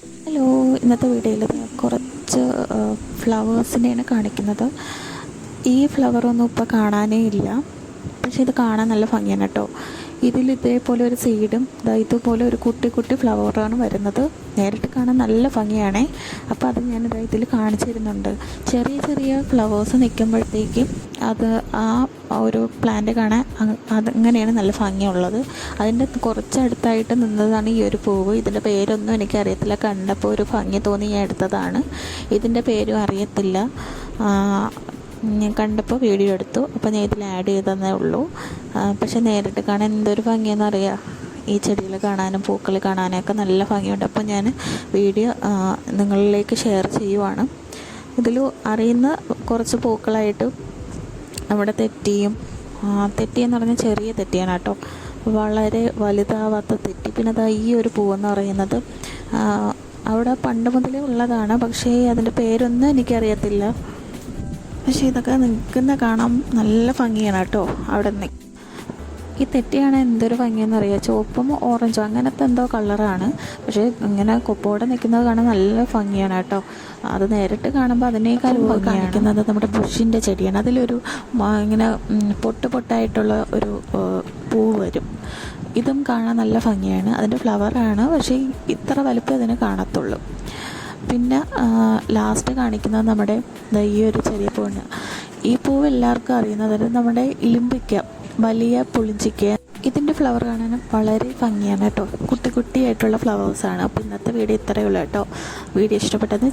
Hello, ഇന്നത്തെ വീഡിയോയിൽ കുറച്ച് ഫ്ലവേഴ്സിനെയാണ് കാണിക്കുന്നത്. ഈ ഫ്ലവറൊന്നും ഇപ്പോൾ കാണാനേ ഇല്ല, പക്ഷെ ഇത് കാണാൻ നല്ല ഭംഗിയാണ് കേട്ടോ. ഇതിൽ ഇതേപോലെ ഒരു സീഡും ഇതുപോലെ ഒരു കുട്ടി കുട്ടി ഫ്ലവറാണ് വരുന്നത്. നേരിട്ട് കാണാൻ നല്ല ഭംഗിയാണേ. അപ്പോൾ അത് ഞാൻ ഇതിൽ കാണിച്ചു തരുന്നുണ്ട്. ചെറിയ ചെറിയ ഫ്ലവേഴ്സ് നിൽക്കുമ്പോഴത്തേക്കും അത് ആ ഒരു പ്ലാന്റ് കാണാൻ അതങ്ങനെയാണ് നല്ല ഭംഗിയുള്ളത്. അതിൻ്റെ കുറച്ചടുത്തായിട്ട് നിന്നതാണ് ഈ ഒരു പൂവ്. ഇതിൻ്റെ പേരൊന്നും എനിക്കറിയത്തില്ല, കണ്ടപ്പോൾ ഒരു ഭംഗി തോന്നി ഞാൻ എടുത്തതാണ്. ഇതിൻ്റെ പേരും അറിയത്തില്ല, ഞാൻ കണ്ടപ്പോൾ വീഡിയോ എടുത്തു. അപ്പോൾ ഞാൻ ഇതിൽ ആഡ് ചെയ്തതേ ഉള്ളൂ. പക്ഷെ നേരിട്ട് കാണാൻ എന്തൊരു ഭംഗിയെന്നറിയാം. ഈ ചെടികൾ കാണാനും പൂക്കൾ കാണാനൊക്കെ നല്ല ഭംഗിയുണ്ട്. അപ്പോൾ ഞാൻ വീഡിയോ നിങ്ങളിലേക്ക് ഷെയർ ചെയ്യുവാണ്. ഇതിൽ അറിയുന്ന കുറച്ച് പൂക്കളായിട്ട് നമ്മുടെ തെറ്റി എന്ന് പറഞ്ഞാൽ ചെറിയ തെറ്റിയാണ് കേട്ടോ, വളരെ വലുതാവാത്ത തെറ്റി. പിന്നെ അതാ ഈ ഒരു പൂവെന്ന് പറയുന്നത് അവിടെ പണ്ട് മുതലേ ഉള്ളതാണ്, പക്ഷേ അതിൻ്റെ പേരൊന്നും എനിക്കറിയത്തില്ല. പക്ഷേ ഇതൊക്കെ നിൽക്കുന്ന കാണാൻ നല്ല ഭംഗിയാണ് കേട്ടോ. അവിടെ ഈ തെറ്റിയാണ് എന്തൊരു ഭംഗിയെന്നറിയാം, ചുവപ്പും ഓറഞ്ചും അങ്ങനത്തെ എന്തോ കളറാണ്. പക്ഷേ ഇങ്ങനെ കൊപ്പോടെ നിൽക്കുന്നത് കാണാൻ നല്ല ഭംഗിയാണ് കേട്ടോ. അത് നേരിട്ട് കാണുമ്പോൾ അതിനേക്കാൾ കാണിക്കുന്നത് നമ്മുടെ ബുഷിൻ്റെ ചെടിയാണ്. അതിലൊരു ഇങ്ങനെ പൊട്ടായിട്ടുള്ള ഒരു പൂ വരും. ഇതും കാണാൻ നല്ല ഭംഗിയാണ്. അതിൻ്റെ ഫ്ലവറാണ്, പക്ഷേ ഇത്ര വലുപ്പം അതിന് കാണത്തുള്ളൂ. പിന്നെ ലാസ്റ്റ് കാണിക്കുന്നത് നമ്മുടെ ഈ ഒരു ചെറിയ പൂവാണ്. ഈ പൂവ് എല്ലാവർക്കും അറിയുന്നത് നമ്മുടെ ഇലിമ്പിക്ക, വലിയ പുളിഞ്ചിക്ക. ഇതിൻ്റെ ഫ്ലവർ കാണാൻ വളരെ ഭംഗിയാണ് കേട്ടോ. കുട്ടി കുട്ടിയായിട്ടുള്ള ഫ്ലവേഴ്സാണ്. അപ്പോൾ ഇന്നത്തെ വീഡിയോ ഇത്രയേ ഉള്ളൂ കേട്ടോ. വീഡിയോ ഇഷ്ടപ്പെട്ടെന്ന്